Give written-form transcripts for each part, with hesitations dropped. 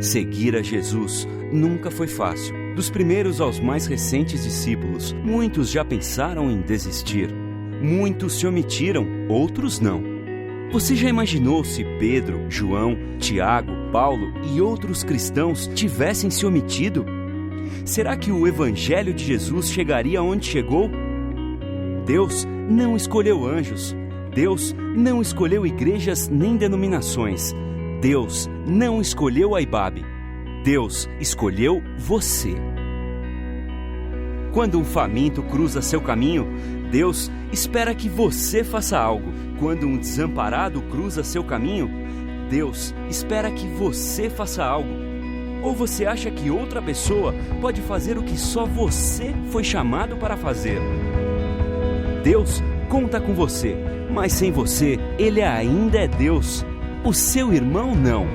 Seguir a Jesus nunca foi fácil. Dos primeiros aos mais recentes discípulos, muitos já pensaram em desistir. Muitos se omitiram, outros não. Você já imaginou se Pedro, João, Tiago, Paulo e outros cristãos tivessem se omitido? Será que o Evangelho de Jesus chegaria onde chegou? Deus não escolheu anjos. Deus não escolheu igrejas nem denominações. Deus não escolheu a IBAB. Deus escolheu você. Quando um faminto cruza seu caminho, Deus espera que você faça algo. Quando um desamparado cruza seu caminho, Deus espera que você faça algo. Ou você acha que outra pessoa pode fazer o que só você foi chamado para fazer? Deus conta com você, mas sem você, Ele ainda é Deus. O seu irmão não.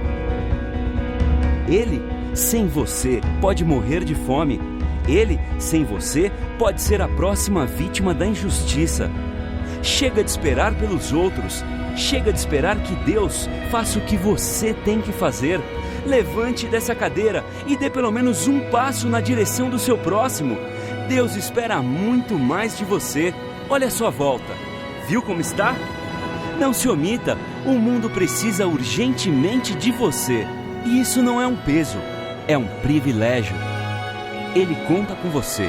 Ele, sem você, pode morrer de fome. Ele, sem você, pode ser a próxima vítima da injustiça. Chega de esperar pelos outros. Chega de esperar que Deus faça o que você tem que fazer. Levante dessa cadeira e dê pelo menos um passo na direção do seu próximo. Deus espera muito mais de você. Olha a sua volta. Viu como está? Não se omita. O mundo precisa urgentemente de você. E isso não é um peso, é um privilégio. Ele conta com você.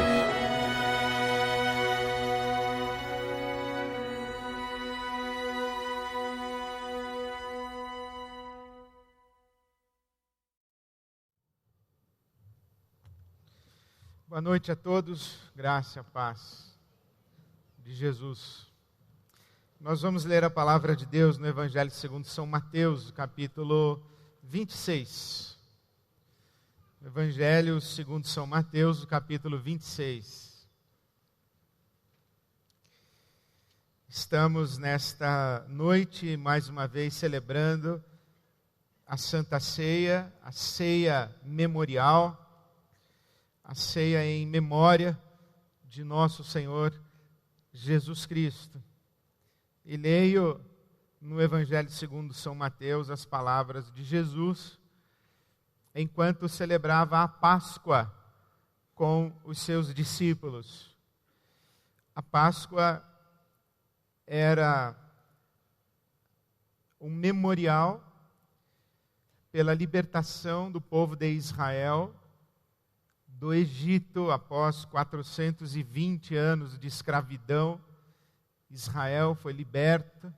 Boa noite a todos, graça e paz de Jesus. Nós vamos ler a palavra de Deus no Evangelho segundo São Mateus, capítulo 26. Evangelho segundo São Mateus, capítulo 26. Estamos nesta noite, mais uma vez, celebrando a Santa Ceia, a ceia memorial, a ceia em memória de nosso Senhor Jesus Cristo. E leio no Evangelho segundo São Mateus as palavras de Jesus, enquanto celebrava a Páscoa com os seus discípulos. A Páscoa era um memorial pela libertação do povo de Israel do Egito após 420 anos de escravidão. Israel foi liberta,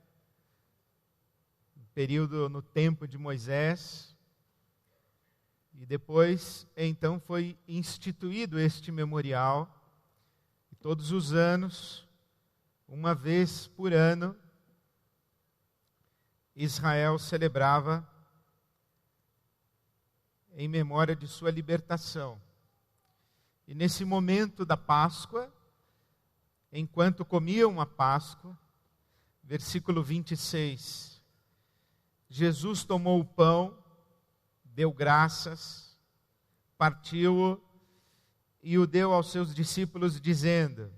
período no tempo de Moisés, e depois, então, foi instituído este memorial, e todos os anos, uma vez por ano, Israel celebrava em memória de sua libertação. E nesse momento da Páscoa, enquanto comiam a Páscoa, versículo 26, Jesus tomou o pão, deu graças, partiu-o e o deu aos seus discípulos, dizendo: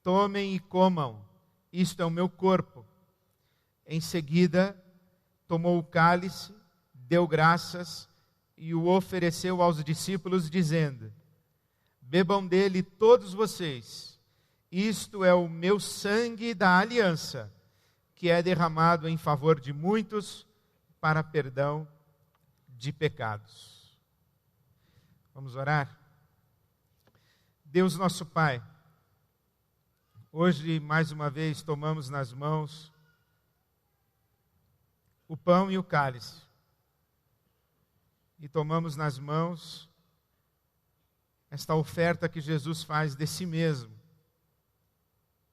tomem e comam, isto é o meu corpo. Em seguida, tomou o cálice, deu graças e o ofereceu aos discípulos, dizendo: bebam dele todos vocês. Isto é o meu sangue da aliança, que é derramado em favor de muitos para perdão de pecados. Vamos orar? Deus nosso Pai, hoje mais uma vez tomamos nas mãos o pão e o cálice. E tomamos nas mãos esta oferta que Jesus faz de si mesmo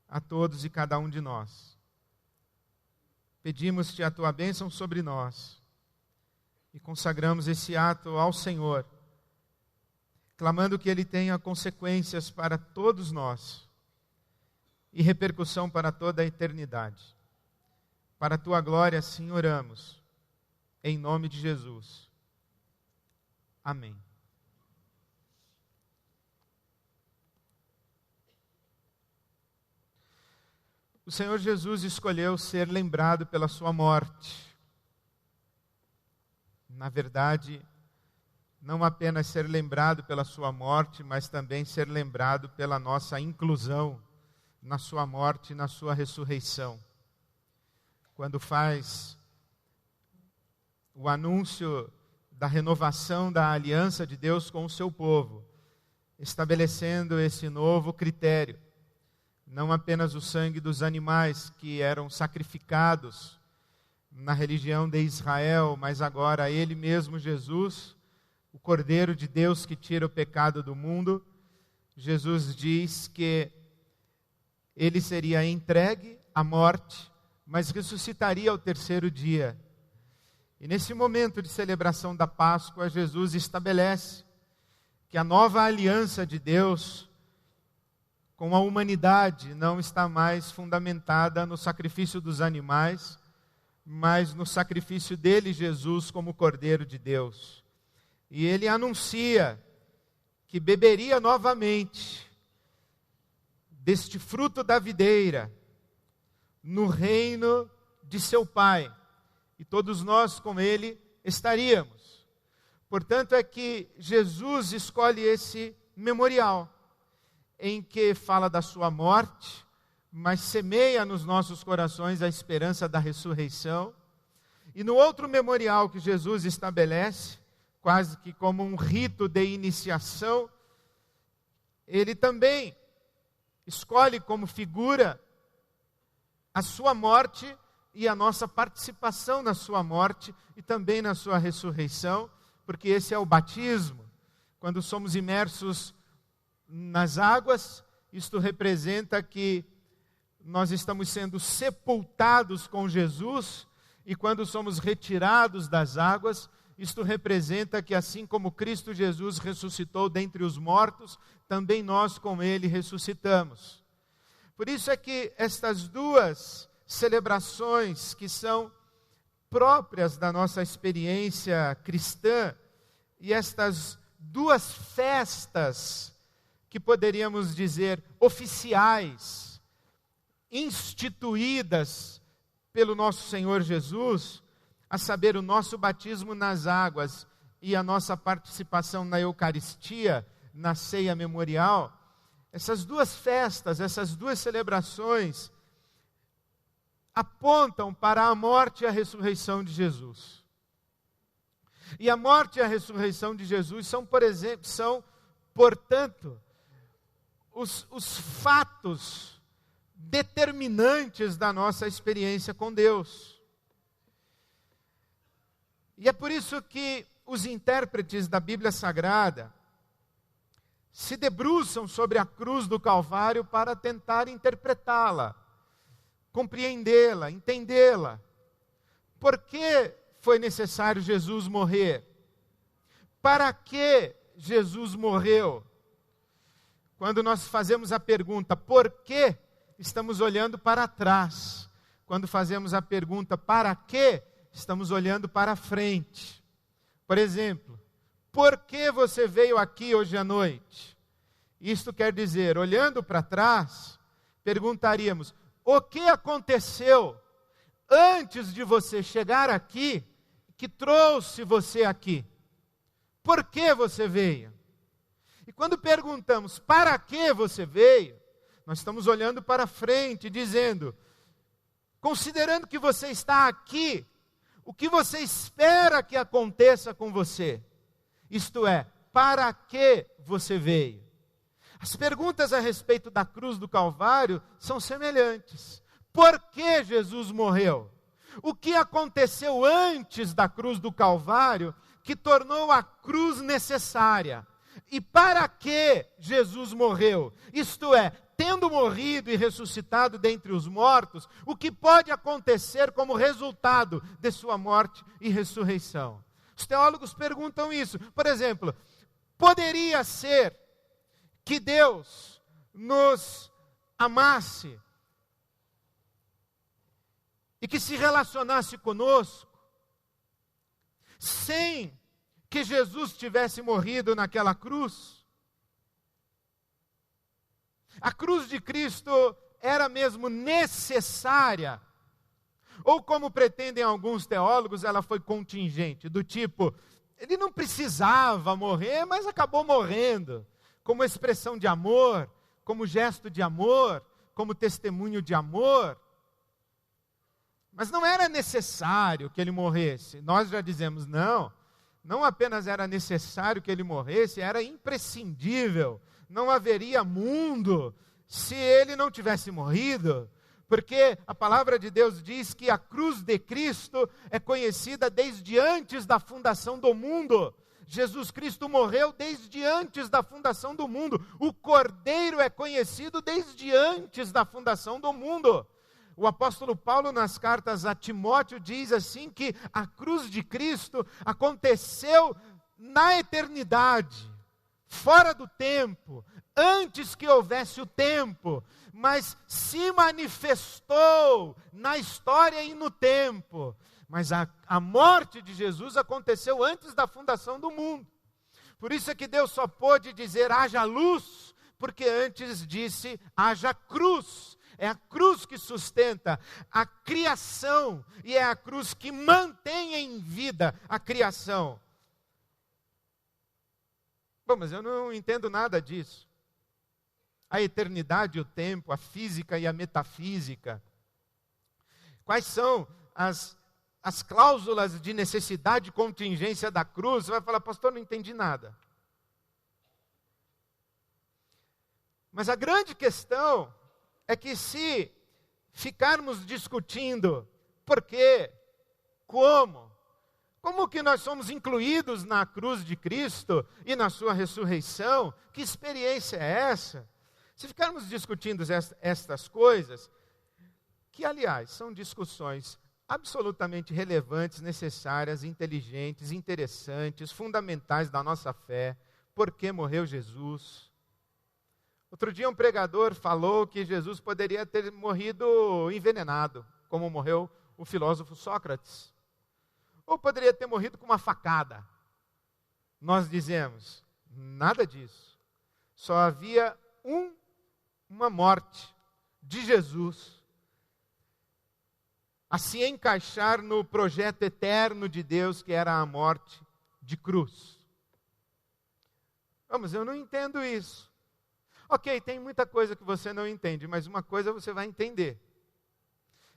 a todos e cada um de nós. Pedimos-te a tua bênção sobre nós e consagramos esse ato ao Senhor, clamando que ele tenha consequências para todos nós e repercussão para toda a eternidade. Para a tua glória, assim oramos, em nome de Jesus. Amém. O Senhor Jesus escolheu ser lembrado pela sua morte. Na verdade, não apenas ser lembrado pela sua morte, mas também ser lembrado pela nossa inclusão na sua morte e na sua ressurreição. Quando faz o anúncio da renovação da aliança de Deus com o seu povo, estabelecendo esse novo critério, não apenas o sangue dos animais que eram sacrificados na religião de Israel, mas agora Ele mesmo, Jesus, o Cordeiro de Deus que tira o pecado do mundo. Jesus diz que Ele seria entregue à morte, mas ressuscitaria ao terceiro dia. E nesse momento de celebração da Páscoa, Jesus estabelece que a nova aliança de Deus com a humanidade não está mais fundamentada no sacrifício dos animais, mas no sacrifício dele, Jesus, como Cordeiro de Deus. E ele anuncia que beberia novamente deste fruto da videira no reino de seu Pai, e todos nós com ele estaríamos. Portanto, é que Jesus escolhe esse memorial, em que fala da sua morte, mas semeia nos nossos corações a esperança da ressurreição. E no outro memorial que Jesus estabelece, quase que como um rito de iniciação, ele também escolhe como figura a sua morte e a nossa participação na sua morte e também na sua ressurreição, porque esse é o batismo. Quando somos imersos nas águas, isto representa que nós estamos sendo sepultados com Jesus, e quando somos retirados das águas, isto representa que assim como Cristo Jesus ressuscitou dentre os mortos, também nós com Ele ressuscitamos. Por isso é que estas duas celebrações que são próprias da nossa experiência cristã, e estas duas festas que poderíamos dizer oficiais, instituídas pelo nosso Senhor Jesus, a saber, o nosso batismo nas águas e a nossa participação na Eucaristia, na ceia memorial, essas duas festas, essas duas celebrações apontam para a morte e a ressurreição de Jesus. E a morte e a ressurreição de Jesus são, portanto, os fatos determinantes da nossa experiência com Deus. E é por isso que os intérpretes da Bíblia Sagrada se debruçam sobre a cruz do Calvário para tentar interpretá-la, compreendê-la, entendê-la. Por que foi necessário Jesus morrer? Para que Jesus morreu? Quando nós fazemos a pergunta, por que? Estamos olhando para trás. Quando fazemos a pergunta, para quê? Estamos olhando para frente. Por exemplo, por que você veio aqui hoje à noite? Isto quer dizer, olhando para trás, perguntaríamos, o que aconteceu antes de você chegar aqui, que trouxe você aqui? Por que você veio? E quando perguntamos, para que você veio? Nós estamos olhando para frente, dizendo, considerando que você está aqui, o que você espera que aconteça com você? Isto é, para que você veio? As perguntas a respeito da cruz do Calvário são semelhantes. Por que Jesus morreu? O que aconteceu antes da cruz do Calvário que tornou a cruz necessária? E para que Jesus morreu? Isto é, tendo morrido e ressuscitado dentre os mortos, o que pode acontecer como resultado de sua morte e ressurreição? Os teólogos perguntam isso. Por exemplo, poderia ser que Deus nos amasse e que se relacionasse conosco sem que Jesus tivesse morrido naquela cruz? A cruz de Cristo era mesmo necessária? Ou como pretendem alguns teólogos, ela foi contingente, do tipo, ele não precisava morrer, mas acabou morrendo, como expressão de amor, como gesto de amor, como testemunho de amor. Mas não era necessário que ele morresse. Nós já dizemos, não apenas era necessário que ele morresse, era imprescindível. Não haveria mundo se ele não tivesse morrido. Porque a palavra de Deus diz que a cruz de Cristo é conhecida desde antes da fundação do mundo. Jesus Cristo morreu desde antes da fundação do mundo. O Cordeiro é conhecido desde antes da fundação do mundo. O apóstolo Paulo, nas cartas a Timóteo, diz assim que a cruz de Cristo aconteceu na eternidade, fora do tempo, antes que houvesse o tempo, mas se manifestou na história e no tempo. Mas a morte de Jesus aconteceu antes da fundação do mundo. Por isso é que Deus só pôde dizer haja luz, porque antes disse haja cruz. É a cruz que sustenta a criação e é a cruz que mantém em vida a criação. Bom, mas eu não entendo nada disso. A eternidade, o tempo, a física e a metafísica. Quais são as cláusulas de necessidade e contingência da cruz? Você vai falar, pastor, não entendi nada. Mas a grande questão é que se ficarmos discutindo por quê, como que nós somos incluídos na cruz de Cristo e na sua ressurreição, que experiência é essa? Se ficarmos discutindo estas coisas, que aliás são discussões absolutamente relevantes, necessárias, inteligentes, interessantes, fundamentais da nossa fé, por que morreu Jesus? Outro dia um pregador falou que Jesus poderia ter morrido envenenado, como morreu o filósofo Sócrates. Ou poderia ter morrido com uma facada. Nós dizemos, nada disso. Só havia uma morte de Jesus a se encaixar no projeto eterno de Deus, que era a morte de cruz. Mas eu não entendo isso. Ok, tem muita coisa que você não entende, mas uma coisa você vai entender.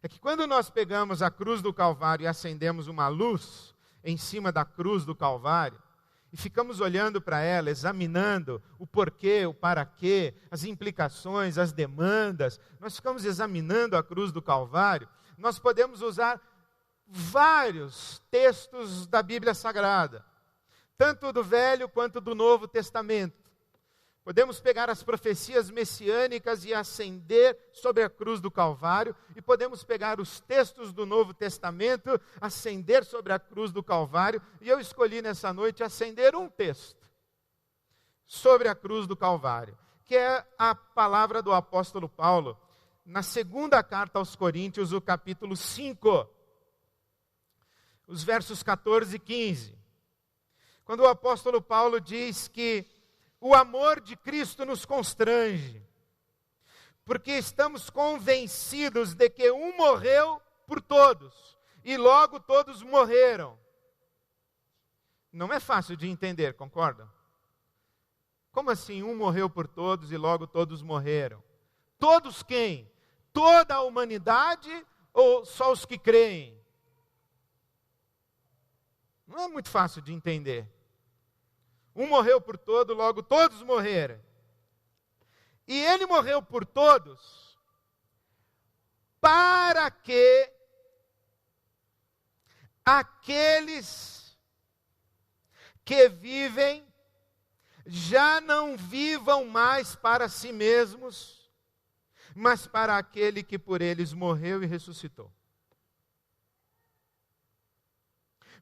É que quando nós pegamos a cruz do Calvário e acendemos uma luz em cima da cruz do Calvário, e ficamos olhando para ela, examinando o porquê, o para quê, as implicações, as demandas, nós ficamos examinando a cruz do Calvário, nós podemos usar vários textos da Bíblia Sagrada, tanto do Velho quanto do Novo Testamento. Podemos pegar as profecias messiânicas e acender sobre a cruz do Calvário, e podemos pegar os textos do Novo Testamento, acender sobre a cruz do Calvário, e eu escolhi nessa noite acender um texto sobre a cruz do Calvário, que é a palavra do apóstolo Paulo, na segunda carta aos Coríntios, o capítulo 5, os versos 14 e 15. Quando o apóstolo Paulo diz que o amor de Cristo nos constrange, porque estamos convencidos de que um morreu por todos, e logo todos morreram. Não é fácil de entender, concordam? Como assim um morreu por todos e logo todos morreram? Todos quem? Toda a humanidade ou só os que creem? Não é muito fácil de entender. Um morreu por todos, logo todos morreram. E ele morreu por todos, para que aqueles que vivem já não vivam mais para si mesmos, mas para aquele que por eles morreu e ressuscitou.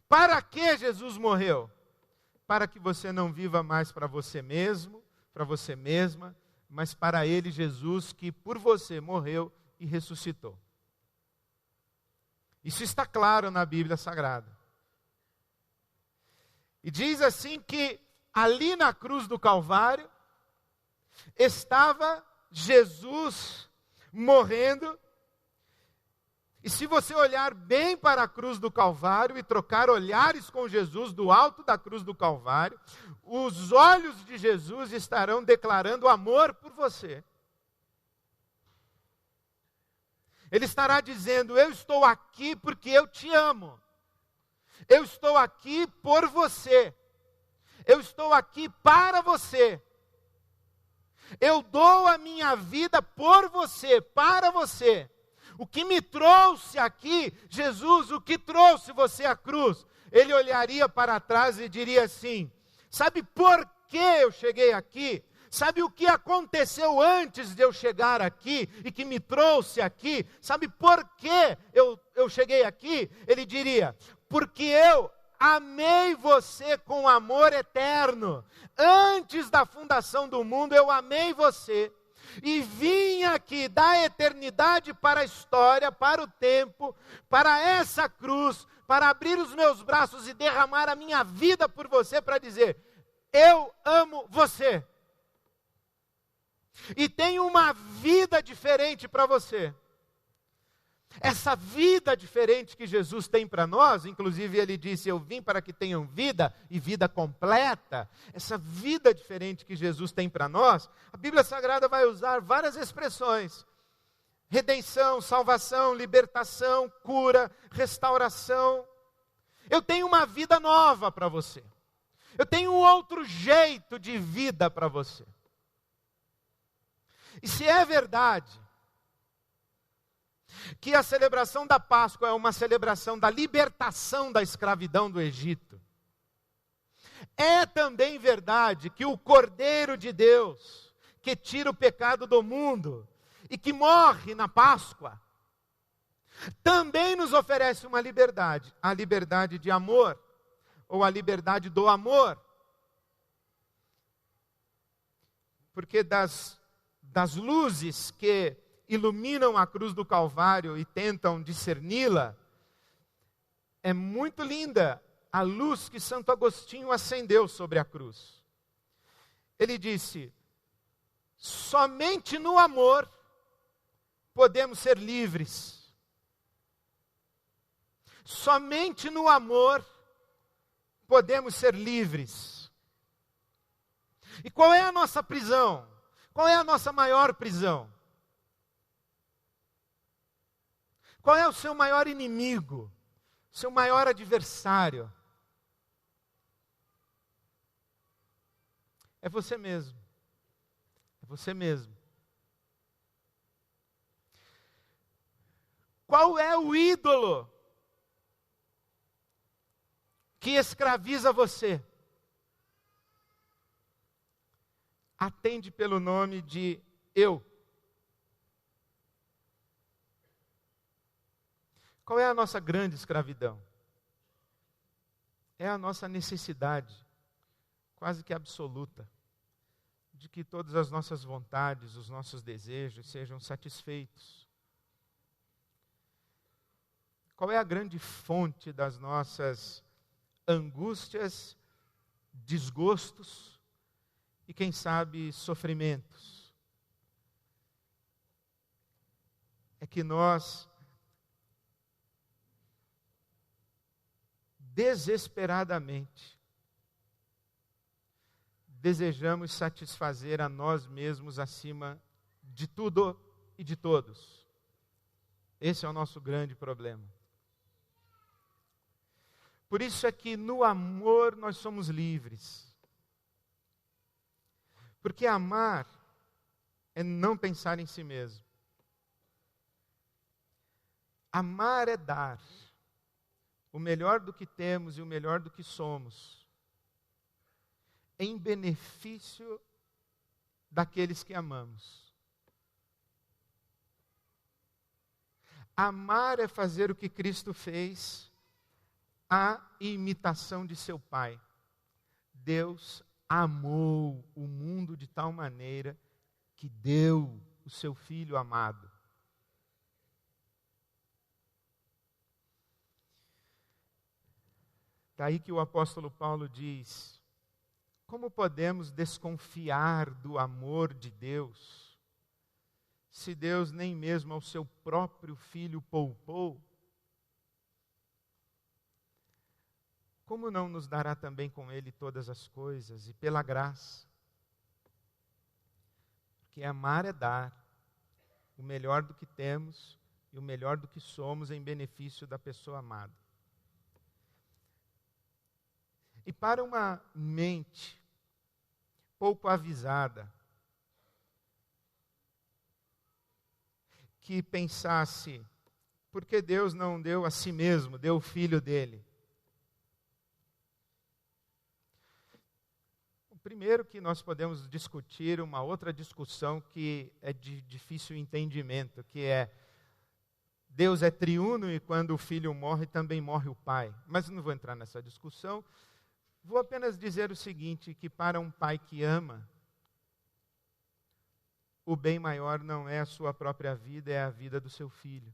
Para que Jesus morreu? Para que você não viva mais para você mesmo, para você mesma, mas para Ele, Jesus, que por você morreu e ressuscitou. Isso está claro na Bíblia Sagrada. E diz assim que ali na cruz do Calvário estava Jesus morrendo, E se você olhar bem para a cruz do Calvário e trocar olhares com Jesus do alto da cruz do Calvário, os olhos de Jesus estarão declarando amor por você. Ele estará dizendo: eu estou aqui porque eu te amo. Eu estou aqui por você. Eu estou aqui para você. Eu dou a minha vida por você, para você. O que me trouxe aqui, Jesus, o que trouxe você à cruz? Ele olharia para trás e diria assim: sabe por que eu cheguei aqui? Sabe o que aconteceu antes de eu chegar aqui e que me trouxe aqui? Sabe por que eu cheguei aqui? Ele diria: porque eu amei você com amor eterno. Antes da fundação do mundo eu amei você. E vim aqui da eternidade para a história, para o tempo, para essa cruz, para abrir os meus braços e derramar a minha vida por você, para dizer: eu amo você. E tenho uma vida diferente para você. Essa vida diferente que Jesus tem para nós, inclusive ele disse: eu vim para que tenham vida e vida completa. Essa vida diferente que Jesus tem para nós, a Bíblia Sagrada vai usar várias expressões: redenção, salvação, libertação, cura, restauração. Eu tenho uma vida nova para você. Eu tenho um outro jeito de vida para você. E se é verdade que a celebração da Páscoa é uma celebração da libertação da escravidão do Egito, é também verdade que o Cordeiro de Deus, que tira o pecado do mundo e que morre na Páscoa, também nos oferece uma liberdade, a liberdade de amor, ou a liberdade do amor. Porque das luzes que iluminam a cruz do Calvário e tentam discerni-la, é muito linda a luz que Santo Agostinho acendeu sobre a cruz. Ele disse: somente no amor podemos ser livres. Somente no amor podemos ser livres. E qual é a nossa prisão? Qual é a nossa maior prisão? Qual é o seu maior inimigo? Seu maior adversário? É você mesmo. É você mesmo. Qual é o ídolo que escraviza você? Atende pelo nome de eu. Qual é a nossa grande escravidão? É a nossa necessidade, quase que absoluta, de que todas as nossas vontades, os nossos desejos sejam satisfeitos. Qual é a grande fonte das nossas angústias, desgostos e, quem sabe, sofrimentos? É que nós desesperadamente desejamos satisfazer a nós mesmos acima de tudo e de todos. Esse é o nosso grande problema. Por isso é que no amor nós somos livres. Porque amar é não pensar em si mesmo. Amar é dar o melhor do que temos e o melhor do que somos, em benefício daqueles que amamos. Amar é fazer o que Cristo fez, à imitação de seu Pai. Deus amou o mundo de tal maneira que deu o seu Filho amado. Daí que o apóstolo Paulo diz: como podemos desconfiar do amor de Deus, se Deus nem mesmo ao seu próprio Filho poupou, como não nos dará também com Ele todas as coisas e pela graça? Porque amar é dar o melhor do que temos e o melhor do que somos em benefício da pessoa amada. E para uma mente pouco avisada, que pensasse, por que Deus não deu a si mesmo, deu o Filho dele? Primeiro que nós podemos discutir uma outra discussão que é de difícil entendimento, que é, Deus é triuno e quando o Filho morre, também morre o Pai. Mas não vou entrar nessa discussão. Vou apenas dizer o seguinte, que para um pai que ama, o bem maior não é a sua própria vida, é a vida do seu filho.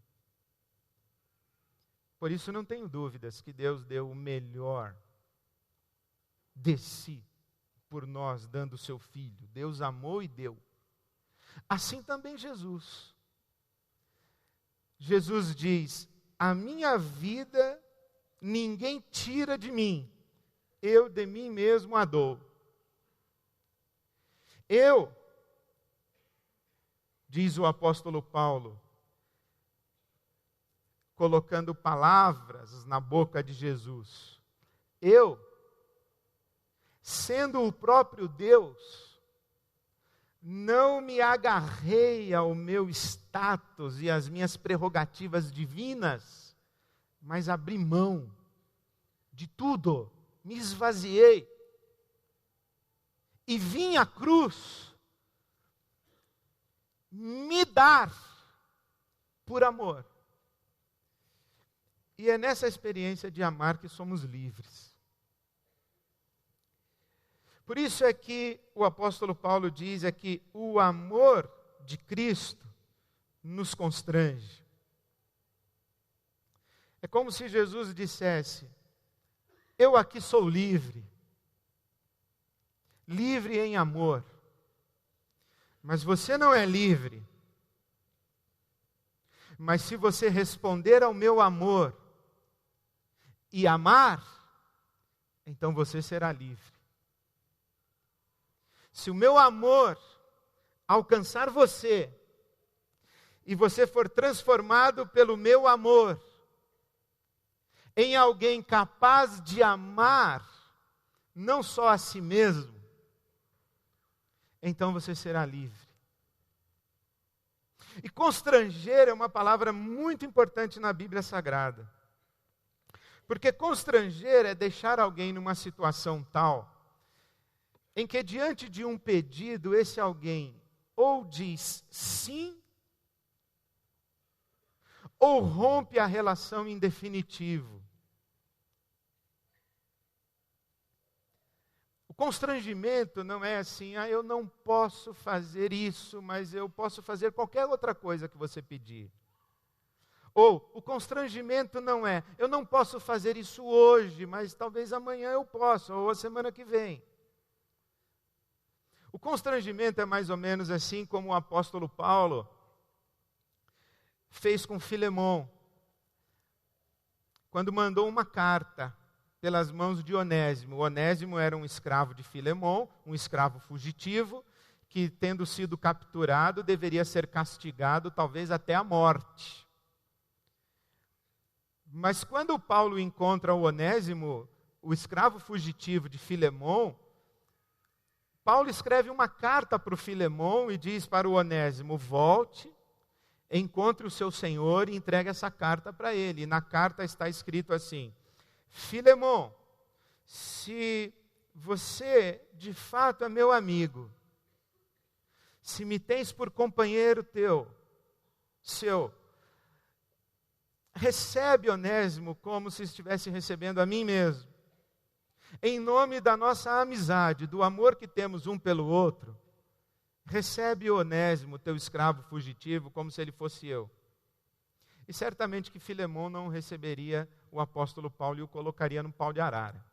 Por isso não tenho dúvidas que Deus deu o melhor de si por nós, dando o seu Filho. Deus amou e deu. Assim também Jesus. Jesus diz, a minha vida ninguém tira de mim, eu de mim mesmo a dou. Eu, diz o apóstolo Paulo, colocando palavras na boca de Jesus, eu, sendo o próprio Deus, não me agarrei ao meu status e às minhas prerrogativas divinas, mas abri mão de tudo, me esvaziei e vim à cruz me dar por amor. E é nessa experiência de amar que somos livres. Por isso é que o apóstolo Paulo diz que o amor de Cristo nos constrange. É como se Jesus dissesse, eu aqui sou livre, livre em amor, mas você não é livre. Mas se você responder ao meu amor e amar, então você será livre. Se o meu amor alcançar você, e você for transformado pelo meu amor, em alguém capaz de amar, não só a si mesmo, então você será livre. E constranger é uma palavra muito importante na Bíblia Sagrada. Porque constranger é deixar alguém numa situação tal, em que diante de um pedido, esse alguém ou diz sim, ou rompe a relação em definitivo. O constrangimento não é assim, eu não posso fazer isso, mas eu posso fazer qualquer outra coisa que você pedir. Ou, o constrangimento não é, eu não posso fazer isso hoje, mas talvez amanhã eu possa, ou a semana que vem. O constrangimento é mais ou menos assim como o apóstolo Paulo fez com Filemão, quando mandou uma carta pelas mãos de Onésimo. Onésimo era um escravo de Filemão, um escravo fugitivo, que tendo sido capturado, deveria ser castigado, talvez até a morte. Mas quando Paulo encontra o Onésimo, o escravo fugitivo de Filemão, Paulo escreve uma carta para o Filemão e diz para o Onésimo, volte, encontre o seu senhor e entregue essa carta para ele. E na carta está escrito assim, Filemão, se você de fato é meu amigo, se me tens por companheiro seu, recebe Onésimo como se estivesse recebendo a mim mesmo. Em nome da nossa amizade, do amor que temos um pelo outro, recebe Onésimo, teu escravo fugitivo, como se ele fosse eu. E certamente que Filemão não receberia o apóstolo Paulo e o colocaria no pau de arara.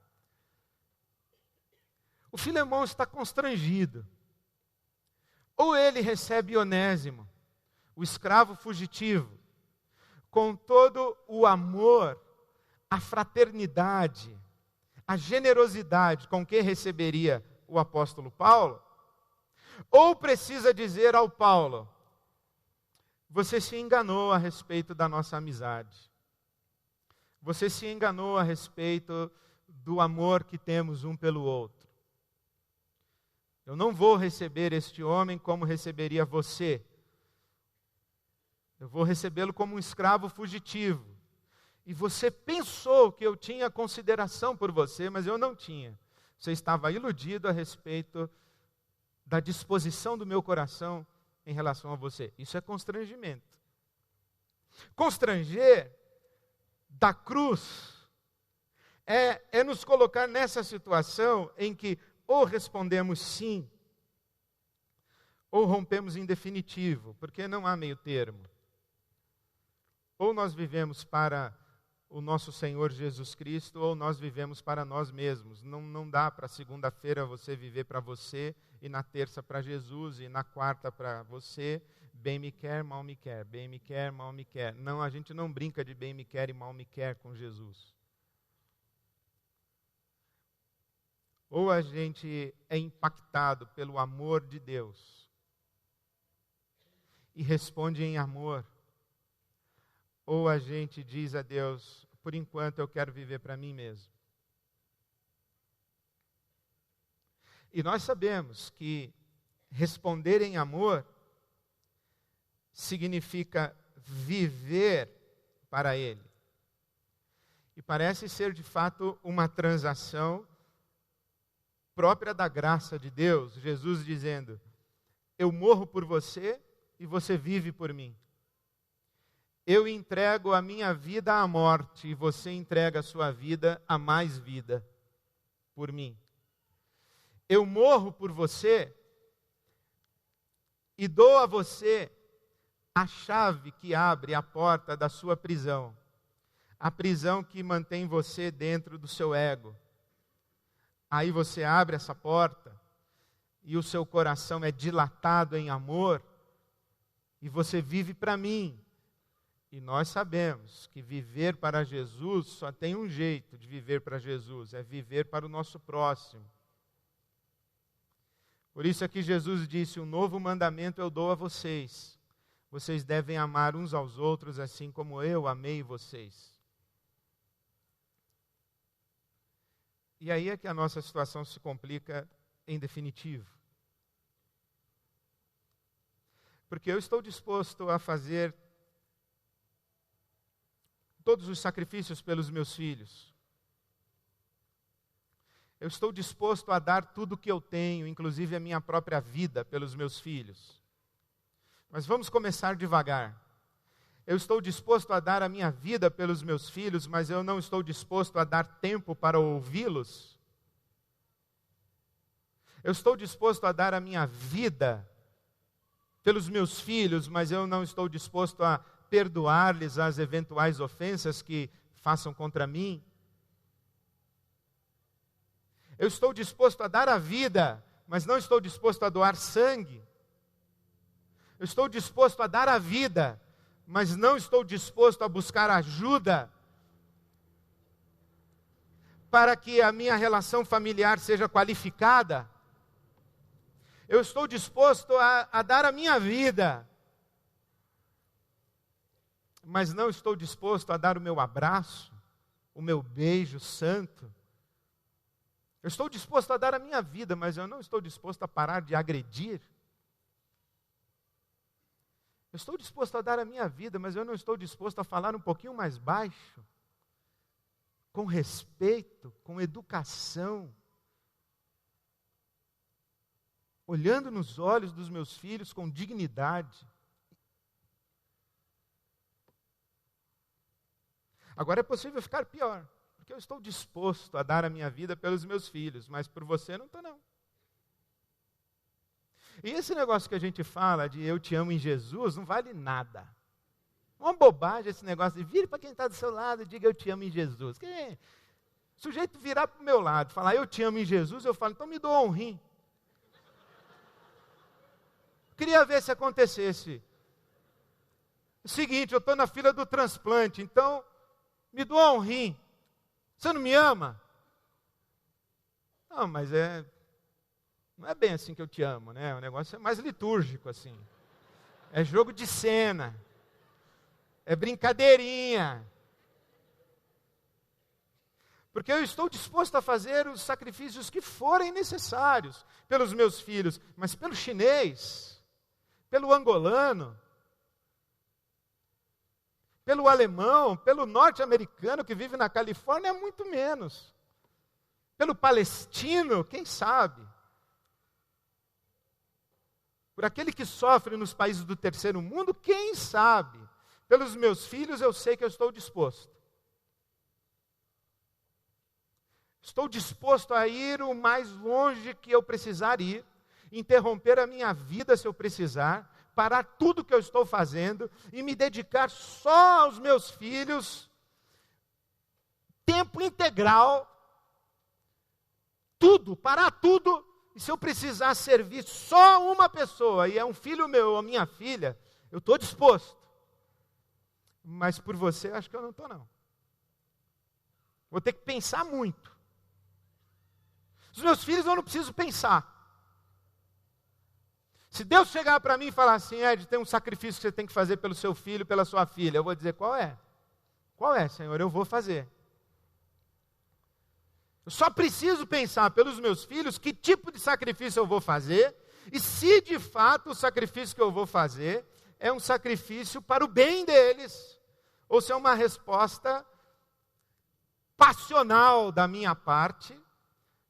O Filemão está constrangido. Ou ele recebe Onésimo o escravo fugitivo, com todo o amor, a fraternidade, a generosidade com que receberia o apóstolo Paulo, ou precisa dizer ao Paulo: você se enganou a respeito da nossa amizade, você se enganou a respeito do amor que temos um pelo outro. Eu não vou receber este homem como receberia você. Eu vou recebê-lo como um escravo fugitivo. E você pensou que eu tinha consideração por você, mas eu não tinha. Você estava iludido a respeito da disposição do meu coração em relação a você. Isso é constrangimento. Constranger da cruz é nos colocar nessa situação em que ou respondemos sim, ou rompemos em definitivo, porque não há meio termo. Ou nós vivemos para o nosso Senhor Jesus Cristo, ou nós vivemos para nós mesmos. Não dá para segunda-feira você viver para você, e na terça para Jesus, e na quarta para você. Bem me quer, mal me quer. Bem me quer, mal me quer. Não, a gente não brinca de bem me quer e mal me quer com Jesus. Ou a gente é impactado pelo amor de Deus e responde em amor, ou a gente diz a Deus: por enquanto eu quero viver para mim mesmo. E nós sabemos que responder em amor significa viver para Ele. E parece ser de fato uma transação própria da graça de Deus. Jesus dizendo: eu morro por você e você vive por mim. Eu entrego a minha vida à morte e você entrega a sua vida a mais vida por mim. Eu morro por você e dou a você a chave que abre a porta da sua prisão. A prisão que mantém você dentro do seu ego. Aí você abre essa porta e o seu coração é dilatado em amor e você vive para mim. E nós sabemos que viver para Jesus só tem um jeito de viver para Jesus, é viver para o nosso próximo. Por isso é que Jesus disse: um novo mandamento eu dou a vocês. Vocês devem amar uns aos outros assim como eu amei vocês. E aí é que a nossa situação se complica em definitivo. Porque eu estou disposto a fazer todos os sacrifícios pelos meus filhos. Eu estou disposto a dar tudo o que eu tenho, inclusive a minha própria vida, pelos meus filhos. Mas vamos começar devagar. Eu estou disposto a dar a minha vida pelos meus filhos, mas eu não estou disposto a dar tempo para ouvi-los. Eu estou disposto a dar a minha vida pelos meus filhos, mas eu não estou disposto a perdoar-lhes as eventuais ofensas que façam contra mim. Eu estou disposto a dar a vida, mas não estou disposto a doar sangue. Eu estou disposto a dar a vida, mas não estou disposto a buscar ajuda para que a minha relação familiar seja qualificada. Eu estou disposto a dar a minha vida, mas não estou disposto a dar o meu abraço, o meu beijo santo. Eu estou disposto a dar a minha vida, mas eu não estou disposto a parar de agredir. Eu estou disposto a dar a minha vida, mas eu não estou disposto a falar um pouquinho mais baixo, com respeito, com educação, olhando nos olhos dos meus filhos com dignidade. Agora é possível ficar pior, porque eu estou disposto a dar a minha vida pelos meus filhos, mas por você não estou não. E esse negócio que a gente fala de eu te amo em Jesus não vale nada. Uma bobagem esse negócio de vire para quem está do seu lado e diga eu te amo em Jesus. O sujeito virar para o meu lado, falar eu te amo em Jesus, eu falo, então me doa um rim. Queria ver se acontecesse. o seguinte, eu estou na fila do transplante, então me doa um rim. Você não me ama? Não, mas não é bem assim que eu te amo, né? O negócio é mais litúrgico, assim. É jogo de cena. É brincadeirinha. Porque eu estou disposto a fazer os sacrifícios que forem necessários pelos meus filhos, mas pelo chinês, pelo angolano, pelo alemão, pelo norte-americano que vive na Califórnia, é muito menos. Pelo palestino, quem sabe? Por aquele que sofre nos países do terceiro mundo, quem sabe? Pelos meus filhos, eu sei que eu estou disposto. Estou disposto a ir o mais longe que eu precisar ir, interromper a minha vida se eu precisar, parar tudo que eu estou fazendo e me dedicar só aos meus filhos, tempo integral, tudo, parar tudo, e se eu precisar servir só uma pessoa, e é um filho meu ou minha filha, eu estou disposto. Mas por você, acho que eu não estou não. Vou ter que pensar muito. Os meus filhos eu não preciso pensar. Se Deus chegar para mim e falar assim, Ed, tem um sacrifício que você tem que fazer pelo seu filho, pela sua filha, eu vou dizer, qual é? Qual é, Senhor? Eu vou fazer. Eu só preciso pensar pelos meus filhos que tipo de sacrifício eu vou fazer e se de fato o sacrifício que eu vou fazer é um sacrifício para o bem deles ou se é uma resposta passional da minha parte,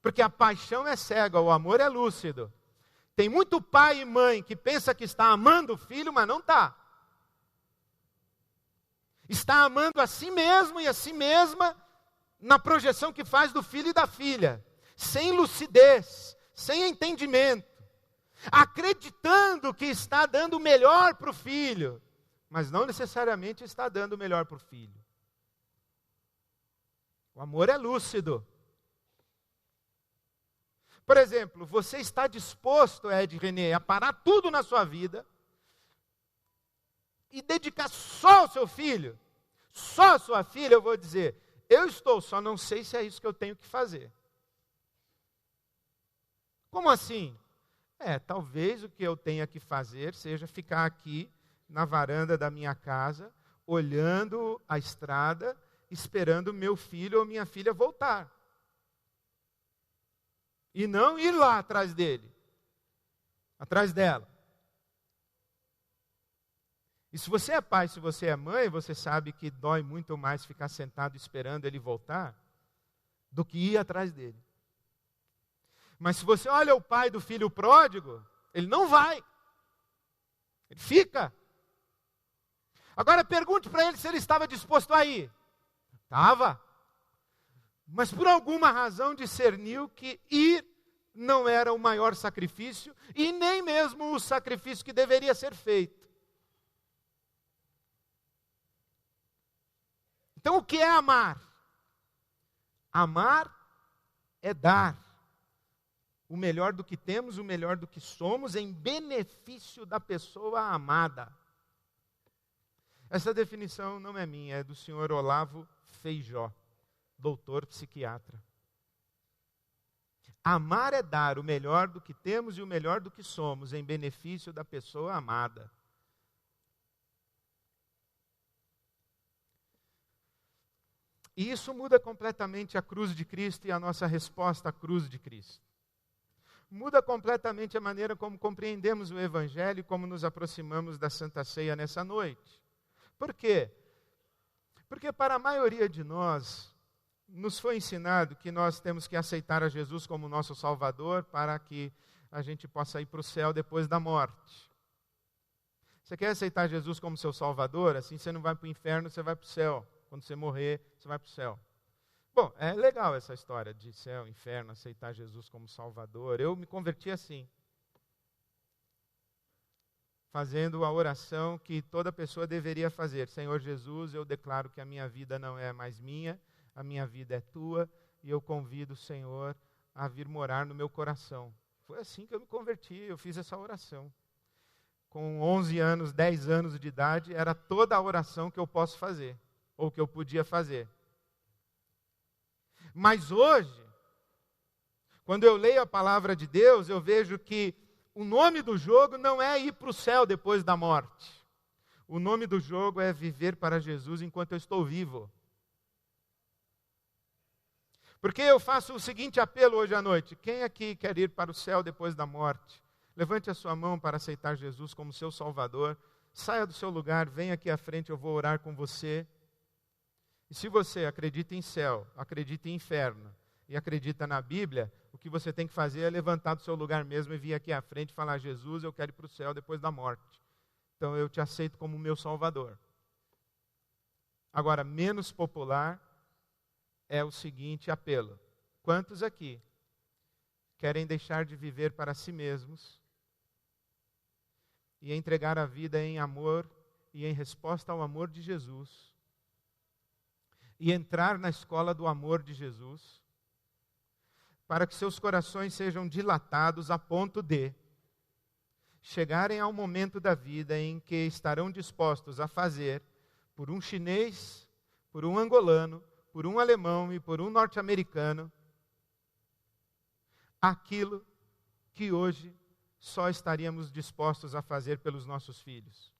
porque a paixão é cega, o amor é lúcido. Tem muito pai e mãe que pensa que está amando o filho, mas não está. Está amando a si mesmo e a si mesma na projeção que faz do filho e da filha. Sem lucidez, sem entendimento. Acreditando que está dando o melhor para o filho, mas não necessariamente está dando o melhor para o filho. O amor é lúcido. Por exemplo, você está disposto, Ed René, a parar tudo na sua vida e dedicar só ao seu filho, só à sua filha? Eu vou dizer, eu estou, só não sei se é isso que eu tenho que fazer. Como assim? Talvez o que eu tenha que fazer seja ficar aqui na varanda da minha casa, olhando a estrada, esperando meu filho ou minha filha voltar. E não ir lá atrás dele, atrás dela. E se você é pai, se você é mãe, você sabe que dói muito mais ficar sentado esperando ele voltar do que ir atrás dele. Mas se você olha o pai do filho pródigo, ele não vai. Ele fica. Agora pergunte para ele se ele estava disposto a ir. Estava. Mas por alguma razão discerniu que ir não era o maior sacrifício e nem mesmo o sacrifício que deveria ser feito. Então o que é amar? Amar é dar o melhor do que temos, o melhor do que somos, em benefício da pessoa amada. Essa definição não é minha, é do senhor Olavo Feijó, doutor psiquiatra. Amar é dar o melhor do que temos e o melhor do que somos, em benefício da pessoa amada. E isso muda completamente a cruz de Cristo e a nossa resposta à cruz de Cristo. Muda completamente a maneira como compreendemos o Evangelho e como nos aproximamos da Santa Ceia nessa noite. Por quê? Porque para a maioria de nós, nos foi ensinado que nós temos que aceitar a Jesus como nosso Salvador para que a gente possa ir para o céu depois da morte. Você quer aceitar Jesus como seu Salvador? Assim você não vai para o inferno, você vai para o céu. Quando você morrer, você vai para o céu. Bom, é legal essa história de céu, inferno, aceitar Jesus como Salvador. Eu me converti assim. Fazendo a oração que toda pessoa deveria fazer. Senhor Jesus, eu declaro que a minha vida não é mais minha, a minha vida é tua, e eu convido o Senhor a vir morar no meu coração. Foi assim que eu me converti, eu fiz essa oração. com 11 anos, 10 anos de idade, era toda a oração que eu posso fazer, ou que eu podia fazer. Mas hoje, quando eu leio a palavra de Deus, eu vejo que o nome do jogo não é ir para o céu depois da morte. O nome do jogo é viver para Jesus enquanto eu estou vivo. Porque eu faço o seguinte apelo hoje à noite: quem aqui quer ir para o céu depois da morte? Levante a sua mão para aceitar Jesus como seu Salvador. Saia do seu lugar, venha aqui à frente, eu vou orar com você. E se você acredita em céu, acredita em inferno e acredita na Bíblia, o que você tem que fazer é levantar do seu lugar mesmo e vir aqui à frente e falar: Jesus, eu quero ir para o céu depois da morte. Então eu te aceito como meu Salvador. Agora, menos popular é o seguinte apelo: quantos aqui querem deixar de viver para si mesmos e entregar a vida em amor e em resposta ao amor de Jesus, e entrar na escola do amor de Jesus, para que seus corações sejam dilatados a ponto de chegarem ao momento da vida em que estarão dispostos a fazer por um chinês, por um angolano, por um alemão e por um norte-americano aquilo que hoje só estaríamos dispostos a fazer pelos nossos filhos.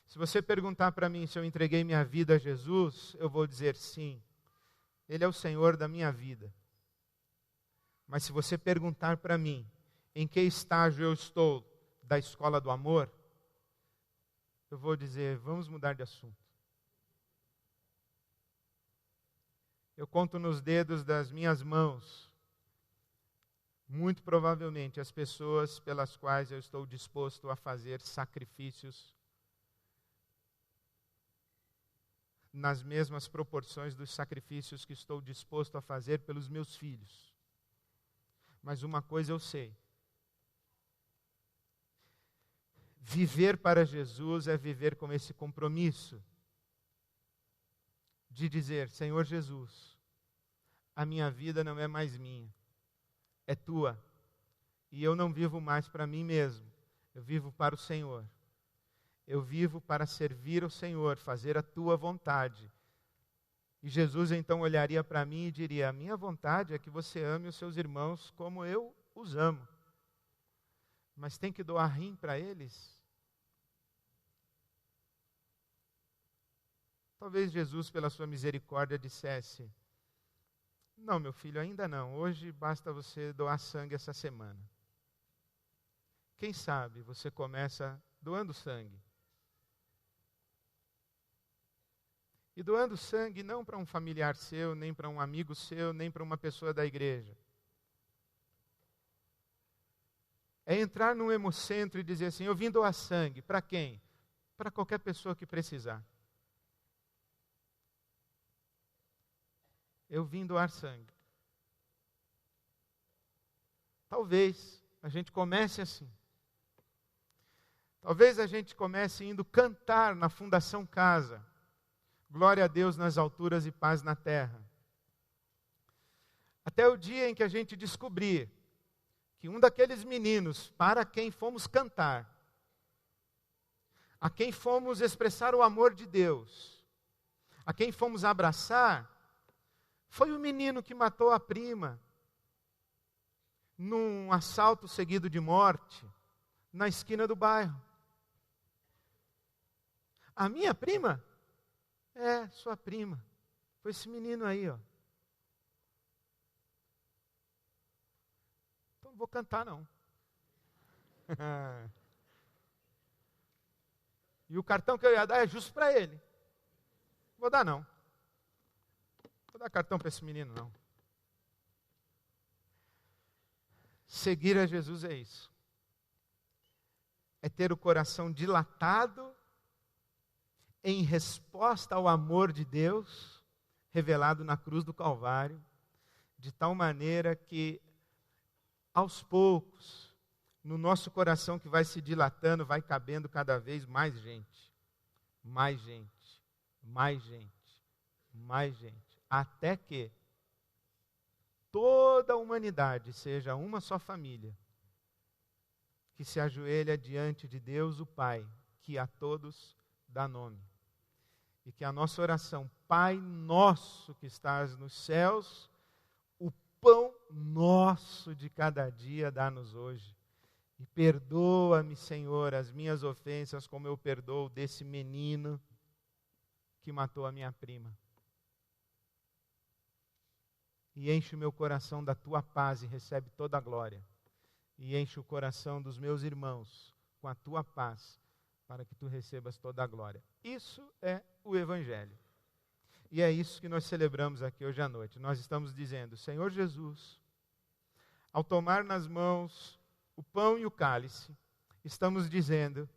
Se você perguntar para mim se eu entreguei minha vida a Jesus, eu vou dizer sim. Ele é o Senhor da minha vida. Mas se você perguntar para mim em que estágio eu estou da escola do amor, eu vou dizer: vamos mudar de assunto. Eu conto nos dedos das minhas mãos, muito provavelmente, as pessoas pelas quais eu estou disposto a fazer sacrifícios nas mesmas proporções dos sacrifícios que estou disposto a fazer pelos meus filhos. Mas uma coisa eu sei: viver para Jesus é viver com esse compromisso de dizer: Senhor Jesus, a minha vida não é mais minha, é tua. E eu não vivo mais para mim mesmo, eu vivo para o Senhor. Eu vivo para servir ao Senhor, fazer a tua vontade. E Jesus então olharia para mim e diria: a minha vontade é que você ame os seus irmãos como eu os amo. Mas tem que doar rim para eles? Talvez Jesus, pela sua misericórdia, dissesse: não, meu filho, ainda não. Hoje basta você doar sangue essa semana. Quem sabe você começa doando sangue. E doando sangue não para um familiar seu, nem para um amigo seu, nem para uma pessoa da igreja. É entrar num hemocentro e dizer assim: eu vim doar sangue. Para quem? Para qualquer pessoa que precisar. Eu vim doar sangue. Talvez a gente comece assim. Talvez a gente comece indo cantar na Fundação Casa: glória a Deus nas alturas e paz na terra. Até o dia em que a gente descobrir que um daqueles meninos para quem fomos cantar, a quem fomos expressar o amor de Deus, a quem fomos abraçar, foi o menino que matou a prima num assalto seguido de morte na esquina do bairro. A minha prima? É, sua prima. Foi esse menino aí, ó. Então não vou cantar, não. E o cartão que eu ia dar é justo para ele. Não vou dar, não. Não vou dar cartão para esse menino, não. Seguir a Jesus é isso. É ter o coração dilatado em resposta ao amor de Deus, revelado na cruz do Calvário, de tal maneira que, aos poucos, no nosso coração que vai se dilatando, vai cabendo cada vez mais gente, mais gente, mais gente, mais gente, até que toda a humanidade seja uma só família, que se ajoelha diante de Deus o Pai, que a todos dá nome. E que a nossa oração, Pai nosso que estás nos céus, o pão nosso de cada dia dá-nos hoje. E perdoa-me, Senhor, as minhas ofensas, como eu perdoo desse menino que matou a minha prima. E enche o meu coração da tua paz e recebe toda a glória. E enche o coração dos meus irmãos com a tua paz, para que tu recebas toda a glória. Isso é o Evangelho. E é isso que nós celebramos aqui hoje à noite. Nós estamos dizendo, Senhor Jesus, ao tomar nas mãos o pão e o cálice, estamos dizendo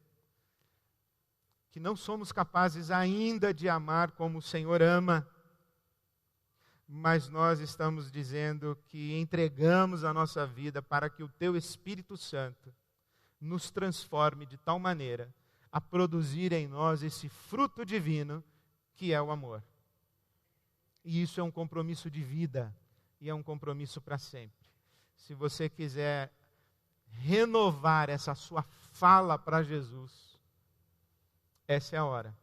que não somos capazes ainda de amar como o Senhor ama, mas nós estamos dizendo que entregamos a nossa vida para que o Teu Espírito Santo nos transforme de tal maneira a produzir em nós esse fruto divino que é o amor. E isso é um compromisso de vida e é um compromisso para sempre. Se você quiser renovar essa sua fala para Jesus, essa é a hora.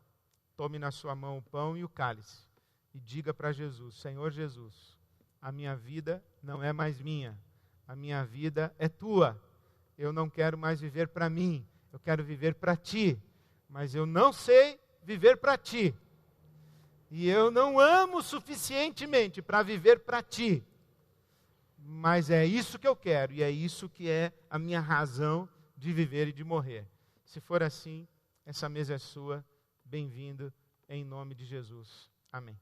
Tome na sua mão o pão e o cálice e diga para Jesus, Senhor Jesus, a minha vida não é mais minha, a minha vida é tua. Eu não quero mais viver para mim, eu quero viver para ti, mas eu não sei viver para ti. E eu não amo suficientemente para viver para ti. Mas é isso que eu quero, e é isso que é a minha razão de viver e de morrer. Se for assim, essa mesa é sua. Bem-vindo, em nome de Jesus. Amém.